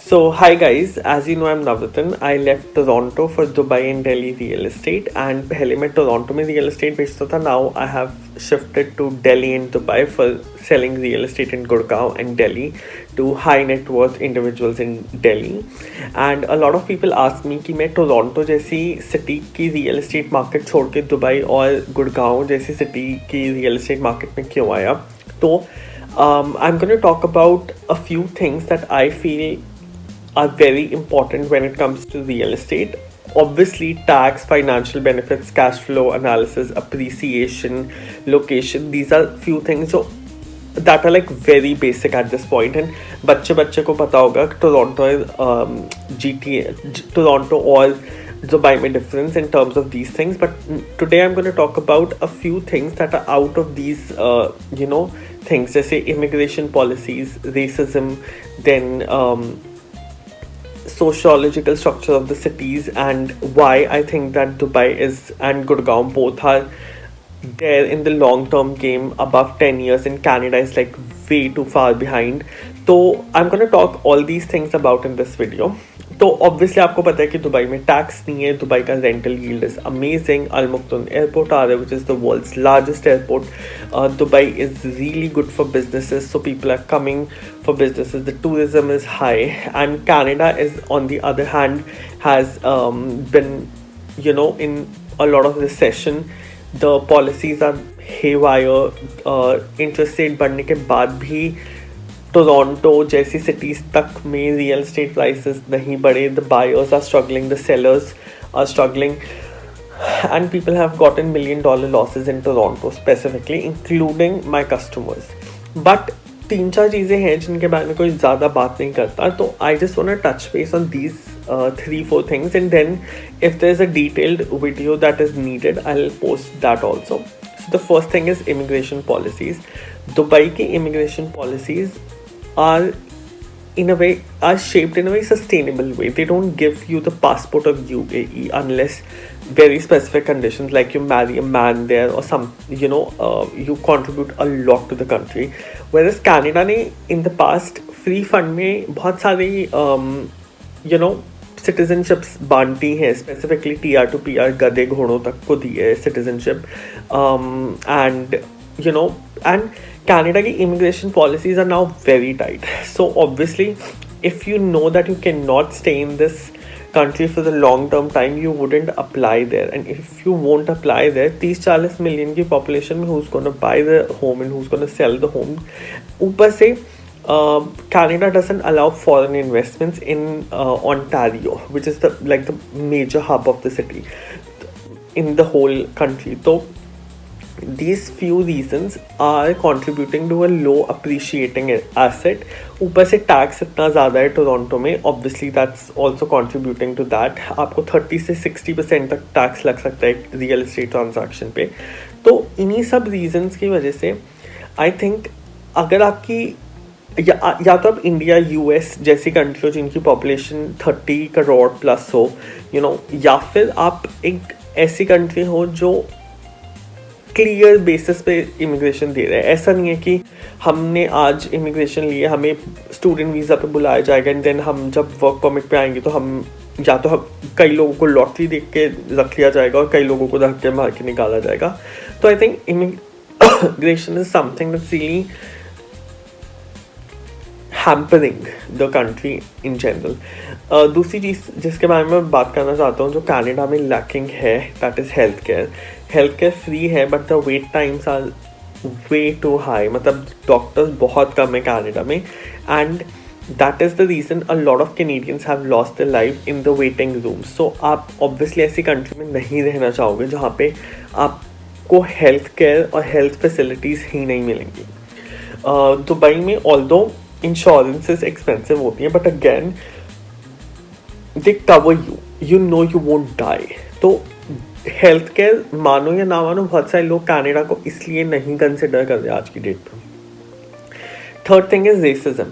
So, hi guys, as you know, I'm Navrathan. I left Toronto for Dubai and Delhi real estate, and पहले मैं Toronto में real estate बेचता था. Now I have shifted to Delhi and Dubai for selling real estate in Gurgaon and Delhi to high net worth individuals in Delhi. And a lot of people ask me कि मैं Toronto जैसी city की real estate market छोड़ के Dubai और गुड़गांव जैसी city की real estate market में क्यों आया. तो I'm going to talk about a few things that I feel are very important when it comes to real estate. Obviously, tax, financial benefits, cash flow analysis, appreciation, location. These are few things that are like very basic at this point. And बच्चे को पता होगा Toronto GTA, Toronto or Dubai may difference in terms of these things. But today I'm going to talk about a few things that are out of these, things. जैसे immigration policies, racism, then sociological structure of the cities, and why I think that Dubai is and Gurgaon both are there in the long term game above 10 years, and Canada is like way too far behind. So I'm going to talk all these things about in this video. तो obviously आपको पता है कि Dubai में tax नहीं है. Dubai का rental yield is amazing. Al Maktoum airport आ रहा है, which is the world's largest airport. Dubai is really good for businesses, so people are coming for businesses. The tourism is high. And Canada is on the other hand has been in a lot of recession. The policies are haywire. Interest rate बढ़ने के बाद भी Toronto जैसी cities तक में real estate prices नहीं बढ़े. The buyers are struggling, the sellers are struggling, and people have gotten $1 million losses in Toronto specifically, including my customers. But तीन चार चीज़ें हैं जिनके बारे में कोई ज़्यादा बात नहीं करता. तो I just want to touch base on these 3-4 things, and then if there's a detailed video that is needed, I'll post that also. So the first thing is immigration policies. Dubai की immigration policies are shaped in a very sustainable way. They don't give you the passport of UAE unless very specific conditions, like you marry a man there or some, you contribute a lot to the country. Whereas Canada ने in the past free fund में बहुत सारी citizenships बांटी हैं, specifically TR to PR गधे घोड़ों तक को दी है citizenship. And Canada की immigration policies are now very tight. So obviously, if you know that you cannot stay in this country for the long term time, you wouldn't apply there. And if you won't apply there, 30-40 million की population में who's gonna buy the home and who's gonna sell the home. ऊपर से Canada doesn't allow foreign investments in Ontario, which is the major hub of the city in the whole country. So these few reasons are contributing to a low appreciating asset. ऊपर से tax इतना ज़्यादा है Toronto में, obviously that's also contributing to that. आपको 30 से 60% तक tax लग सकता है रियल एस्टेट ट्रांजैक्शन पे. तो इन्हीं सब रीजंस की वजह से आई थिंक अगर आपकी या तो आप इंडिया यूएस जैसी कंट्री हो जिनकी पॉपुलेशन 30 करोड़ प्लस हो, या फिर आप एक ऐसी कंट्री हो जो क्लियर बेसिस पे इमिग्रेशन दे रहा है. ऐसा नहीं है कि हमने आज इमिग्रेशन लिए, हमें स्टूडेंट वीज़ा पे बुलाया जाएगा एंड देन हम जब वर्क परमिट पे आएंगे तो हम कई लोगों को लॉटरी देख के रख लिया जाएगा और कई लोगों को धक्के मार के निकाला जाएगा. तो I think immigration is something that's really hampering the country in general. दूसरी चीज़ जिसके बारे में मैं बात करना चाहता हूँ जो कनाडा में लैकिंग है, that is health care. Health care free है but the wait times are way too high. मतलब डॉक्टर्स बहुत कम है कनाडा में, and that is the reason a lot of Canadians have lost their life in the waiting room. So आप obviously ऐसी country में नहीं रहना चाहोगे जहाँ पे आपको हेल्थ केयर और हेल्थ फैसिलिटीज़ ही नहीं मिलेंगी. दुबई में ऑल्दो इंश्योरेंसेस एक्सपेंसिव होती हैं, but again they cover you won't die. तो हेल्थ केयर मानो या ना मानो बहुत सारे लोग कनाडा को इसलिए नहीं कंसिडर कर रहे आज की डेट पर. Third thing is racism.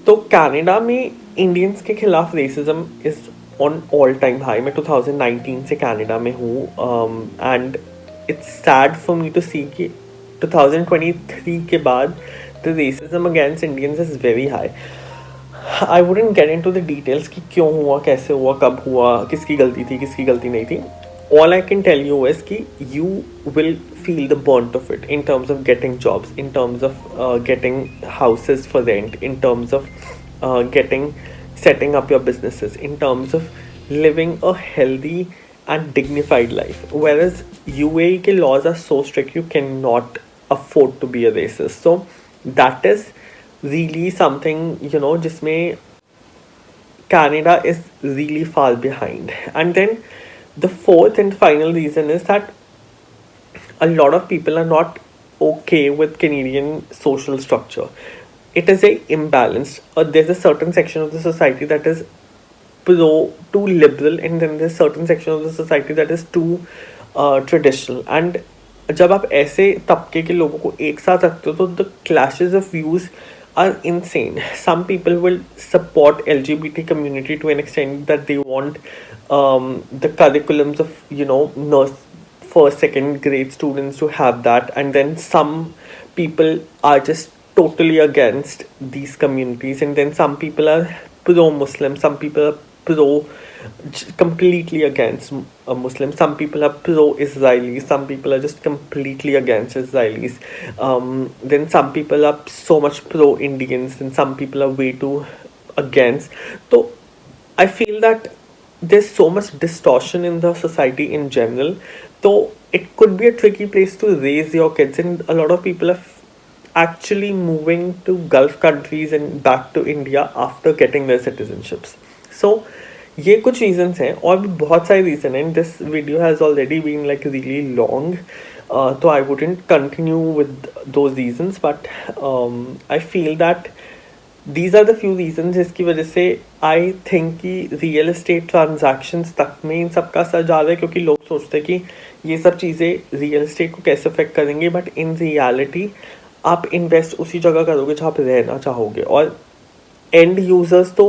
तो कनाडा में इंडियंस के खिलाफ racism is on all time high. मैं 2019 से कनाडा में हूँ, and it's sad for me to see कि 2023 के बाद the racism against Indians is very high. I wouldn't get into the details कि क्यों हुआ, कैसे हुआ, कब हुआ, किसकी गलती थी, किसकी गलती नहीं थी. All I can tell you is कि you will feel the burnt of it in terms of getting jobs, in terms of getting houses for rent, in terms of setting up your businesses, in terms of living a healthy and dignified life. Whereas UAE के laws are so strict, you cannot afford to be a racist. So that is really something, you know, जिसमें Canada is really far behind. And then the fourth and final reason is that a lot of people are not okay with Canadian social structure. It is a imbalanced. There's a certain section of the society that is too liberal, and then there's certain section of the society that is too traditional. And जब आप ऐसे तबके के लोगों को एक साथ रखते हो तो the clashes of views are insane. Some people will support LGBT community to an extent that they want the curriculums of, you know, nurse first second grade students to have that, and then some people are just totally against these communities, and then some people are pro Muslim, some people are pro completely against Muslims. Some people are pro-Israeli. Some people are just completely against Israelis. Then some people are so much pro-Indians, and some people are way too against. So I feel that there's so much distortion in the society in general. So it could be a tricky place to raise your kids, and a lot of people are actually moving to Gulf countries and back to India after getting their citizenships. So ये कुछ reasons हैं और भी बहुत सारे reason हैं. This video has already been like really long, तो I wouldn't continue with those reasons, but I feel that these are the few reason जिसकी वजह से आई थिंक कि रियल एस्टेट ट्रांजैक्शंस तक में इन सब का असर जा रहा है, क्योंकि लोग सोचते हैं कि ये सब चीज़ें रियल एस्टेट को कैसे अफेक्ट करेंगे, बट इन रियलिटी आप इन्वेस्ट उसी जगह करोगे जहाँ आप रहना चाहोगे. और एंड यूजर्स तो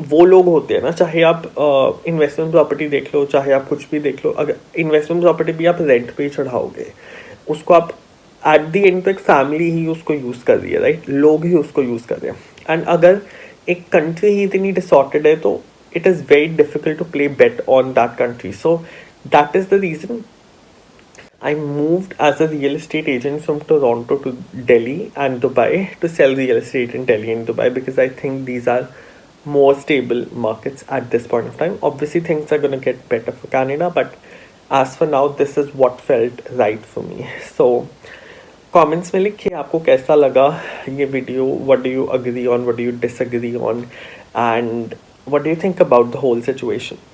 वो लोग होते हैं ना, चाहे आप इन्वेस्टमेंट प्रॉपर्टी देख लो, चाहे आप कुछ भी देख लो. अगर इन्वेस्टमेंट प्रॉपर्टी भी आप रेंट पे ही चढ़ाओगे, उसको आप एट द एंड तो एक फैमिली ही उसको यूज़ कर रही है, राइट, लोग ही उसको यूज़ कर रहे हैं. एंड अगर एक कंट्री ही इतनी डिसऑर्डर्ड है तो it is very difficult to play bet on that country. So that is the reason I moved as a real estate agent from Toronto to Delhi and Dubai to sell real estate in Delhi and Dubai, because I think these are more stable markets at this point of time. Obviously things are going to get better for Canada, but as for now this is what felt right for me. So comments में लिखिए आपको कैसा लगा ये video, what do you agree on, what do you disagree on, and what do you think about the whole situation.